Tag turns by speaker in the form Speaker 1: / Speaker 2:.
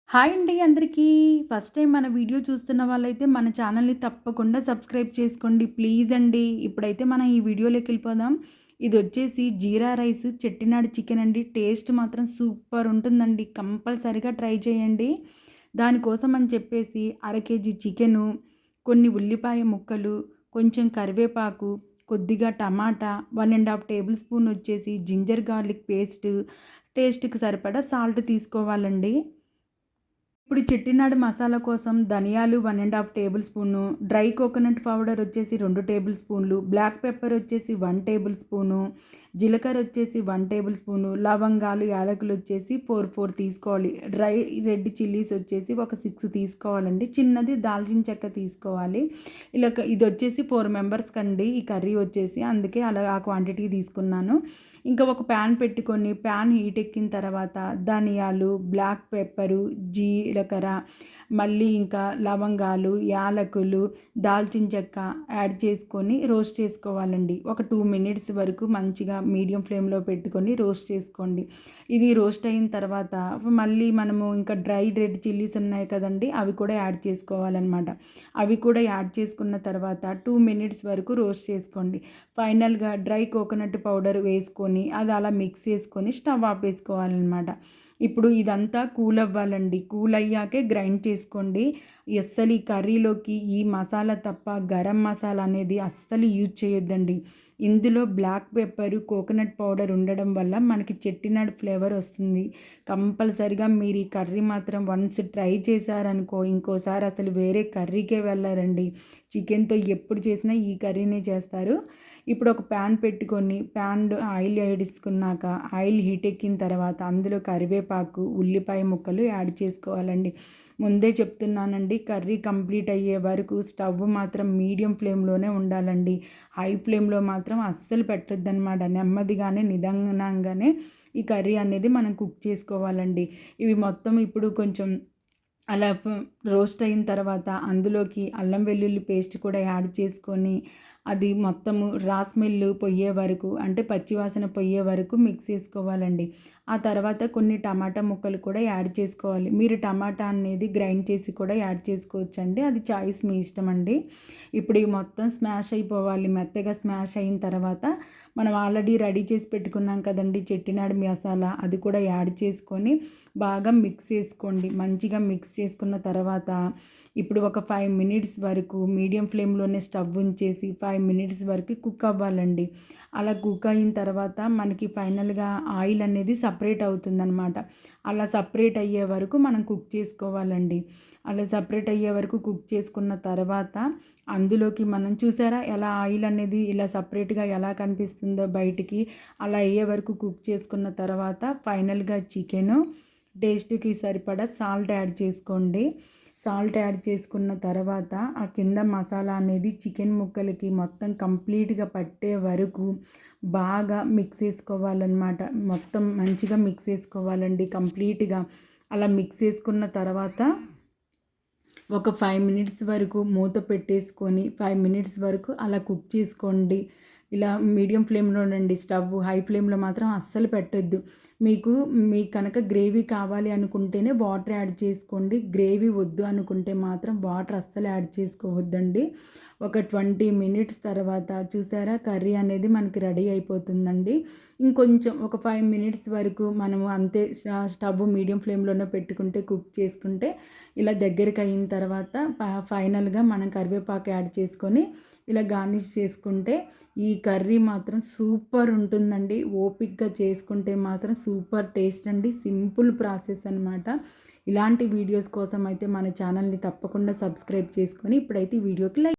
Speaker 1: Hi అండి అందరికీ. First time మన వీడియో చూస్తున్న వాళ్ళైతే మన ఛానల్ని తప్పకుండా సబ్స్క్రైబ్ చేసుకోండి ప్లీజ్ అండి. ఇప్పుడైతే మనం ఈ వీడియోలోకి వెళ్ళిపోదాం. ఇది వచ్చేసి జీరా రైస్ చెట్టినాడు చికెన్ అండి. టేస్ట్ మాత్రం సూపర్ ఉంటుందండి, కంపల్సరిగా ట్రై చేయండి. దానికోసం అని చెప్పేసి కేజీ చికెను, కొన్ని ఉల్లిపాయ ముక్కలు, కొంచెం కరివేపాకు, కొద్దిగా టమాటా, 1½ టేబుల్ స్పూన్ వచ్చేసి జింజర్ గార్లిక్ పేస్ట్, టేస్ట్కి సరిపడా సాల్ట్ తీసుకోవాలండి. ఇప్పుడు చెట్టినాడు మసాలా కోసం ధనియాలు 1½ table spoon, dry coconut powder వచ్చేసి 2 టేబుల్ స్పూన్లు, బ్లాక్ పెప్పర్ వచ్చేసి 1 టేబుల్ స్పూను, జీలకర్ర వచ్చేసి 1 టేబుల్ స్పూను, లవంగాలు యాలకులు వచ్చేసి 4 తీసుకోవాలి. డ్రై రెడ్ చిల్లీస్ వచ్చేసి ఒక 6 తీసుకోవాలండి. చిన్నది దాల్చిన చెక్క తీసుకోవాలి. ఇలా ఇది వచ్చేసి 4 మెంబర్స్కి అండి ఈ కర్రీ వచ్చేసి, అందుకే అలా ఆ క్వాంటిటీ తీసుకున్నాను. ఇంకా ఒక ప్యాన్ పెట్టుకొని ప్యాన్ హీట్ ఎక్కిన తర్వాత ధనియాలు, బ్లాక్ పెప్పరు, జీలకర్ర, మళ్ళీ ఇంకా లవంగాలు, యాలకులు, దాల్చిన చెక్క యాడ్ చేసుకొని రోస్ట్ చేసుకోవాలండి. ఒక 2 మినిట్స్ వరకు మంచిగా మీడియం ఫ్లేమ్లో పెట్టుకొని రోస్ట్ చేసుకోండి. ఇది రోస్ట్ అయిన తర్వాత మళ్ళీ మనము ఇంకా డ్రై రెడ్ చిల్లీస్ ఉన్నాయి కదండి, అవి కూడా యాడ్ చేసుకోవాలన్నమాట. అవి కూడా యాడ్ చేసుకున్న తర్వాత 2 మినిట్స్ వరకు రోస్ట్ చేసుకోండి. ఫైనల్గా డ్రై కోకోనట్ పౌడర్ వేసుకొని అది అలా మిక్స్ చేసుకొని స్టవ్ ఆపేసుకోవాలన్నమాట. ఇప్పుడు ఇదంతా కూల్ అవ్వాలండి. కూల్ అయ్యాకే గ్రైండ్ చేసుకోండి. అస్సలు ఈ కర్రీలోకి ఈ మసాలా తప్ప గరం మసాలా అనేది అస్సలు యూజ్ చేయొద్దండి. ఇందులో బ్లాక్ పెప్పరు, కోకోనట్ పౌడర్ ఉండడం వల్ల మనకి చెట్టినాడు ఫ్లేవర్ వస్తుంది. కంపల్సరిగా మీరు ఈ కర్రీ మాత్రం వన్స్ ట్రై చేశారనుకో ఇంకోసారి అసలు వేరే కర్రీకే వెళ్ళారండి. చికెన్తో ఎప్పుడు చేసినా ఈ కర్రీనే చేస్తారు. ఇప్పుడు ఒక ప్యాన్ పెట్టుకొని ఆయిల్ వేసుకున్నాక ఆయిల్ హీట్ ఎక్కిన తర్వాత అందులో కరివేపాకు, ఉల్లిపాయ ముక్కలు యాడ్ చేసుకోవాలండి. ముందే చెప్తున్నానండి, కర్రీ కంప్లీట్ అయ్యే వరకు స్టవ్ మాత్రం మీడియం ఫ్లేమ్లోనే ఉండాలండి. హై ఫ్లేమ్లో మాత్రం అస్సలు పెట్టొద్దనమాట. నెమ్మదిగానే నిదానంగానే ఈ కర్రీ అనేది మనం కుక్ చేసుకోవాలండి. ఇవి మొత్తం ఇప్పుడు కొంచెం అలా రోస్ట్ అయిన తర్వాత అందులోకి అల్లం వెల్లుల్లి పేస్ట్ కూడా యాడ్ చేసుకొని అది మొత్తము రా స్మెల్ పోయే వరకు, అంటే పచ్చివాసన పోయే వరకు మిక్స్ చేసుకోవాలండి. ఆ తర్వాత కొన్ని టమాటా ముక్కలు కూడా యాడ్ చేసుకోవాలి. మీరు టమాటా అనేది గ్రైండ్ చేసి కూడా యాడ్ చేసుకోవచ్చండి, అది చాయిస్ మీ ఇష్టం అండి. ఇప్పుడు ఈ మొత్తం స్మాష్ అయిపోవాలి. మెత్తగా స్మాష్ అయిన తర్వాత మనం ఆల్రెడీ రెడీ చేసి పెట్టుకున్నాం కదండి చెట్టినాడు మసాలా, అది కూడా యాడ్ చేసుకొని బాగా మిక్స్ చేసుకోండి. మంచిగా మిక్స్ చేసుకున్న తర్వాత ఇప్పుడు ఒక 5 మినిట్స్ వరకు మీడియం ఫ్లేమ్లోనే స్టవ్ ఉంచేసి 5 మినిట్స్ వరకు కుక్ అవ్వాలండి. అలా కుక్ అయిన తర్వాత మనకి ఫైనల్గా ఆయిల్ అనేది సపరేట్ అవుతుందన్నమాట. అలా సపరేట్ అయ్యే వరకు మనం కుక్ చేసుకోవాలండి. అలా సపరేట్ అయ్యే వరకు కుక్ చేసుకున్న తర్వాత అందులోకి మనం చూసారా ఎలా ఆయిల్ అనేది ఇలా సపరేట్గా ఎలా కనిపిస్తుందో బయటికి, అలా అయ్యే వరకు కుక్ చేసుకున్న తర్వాత ఫైనల్గా చికెను టేస్ట్కి సరిపడా సాల్ట్ యాడ్ చేసుకోండి. సాల్ట్ యాడ్ చేసుకున్న తర్వాత ఆ కింద మసాలా అనేది చికెన్ ముక్కలకి మొత్తం కంప్లీట్గా పట్టే వరకు బాగా మిక్స్ చేసుకోవాలన్నమాట. మొత్తం మంచిగా మిక్స్ చేసుకోవాలండి కంప్లీట్గా. అలా మిక్స్ చేసుకున్న తర్వాత ఒక 5 మినిట్స్ వరకు మూత పెట్టేసుకొని 5 మినిట్స్ వరకు అలా కుక్ చేసుకోండి. ఇలా మీడియం ఫ్లేమ్లోనండి, స్టవ్ హై ఫ్లేమ్లో మాత్రం అస్సలు పెట్టొద్దు. మీకు కనుక గ్రేవీ కావాలి అనుకుంటేనే వాటర్ యాడ్ చేసుకోండి. గ్రేవీ వద్దు అనుకుంటే మాత్రం వాటర్ అస్సలు యాడ్ చేసుకోవద్దండి. ఒక 20 మినిట్స్ తర్వాత చూసారా కర్రీ అనేది మనకి రెడీ అయిపోతుందండి. ఇంకొంచెం ఒక 5 మినిట్స్ వరకు మనము అంతే స్టవ్ మీడియం ఫ్లేమ్లోనే పెట్టుకుంటే కుక్ చేసుకుంటే ఇలా దగ్గరికి అయిన తర్వాత ఫైనల్గా మనం కరివేపాకు యాడ్ చేసుకొని ఇలా గార్నిష్ చేసుకుంటే ఈ కర్రీ మాత్రం సూపర్ ఉంటుందండి. ఓపిక్గా చేసుకుంటే మాత్రం సూపర్ టేస్ట్ అండి. సింపుల్ ప్రాసెస్ అనమాట. ఇలాంటి వీడియోస్ కోసం అయితే మన ఛానల్ని తప్పకుండా సబ్స్క్రైబ్ చేసుకొని ఇప్పుడైతే వీడియోకి లైక్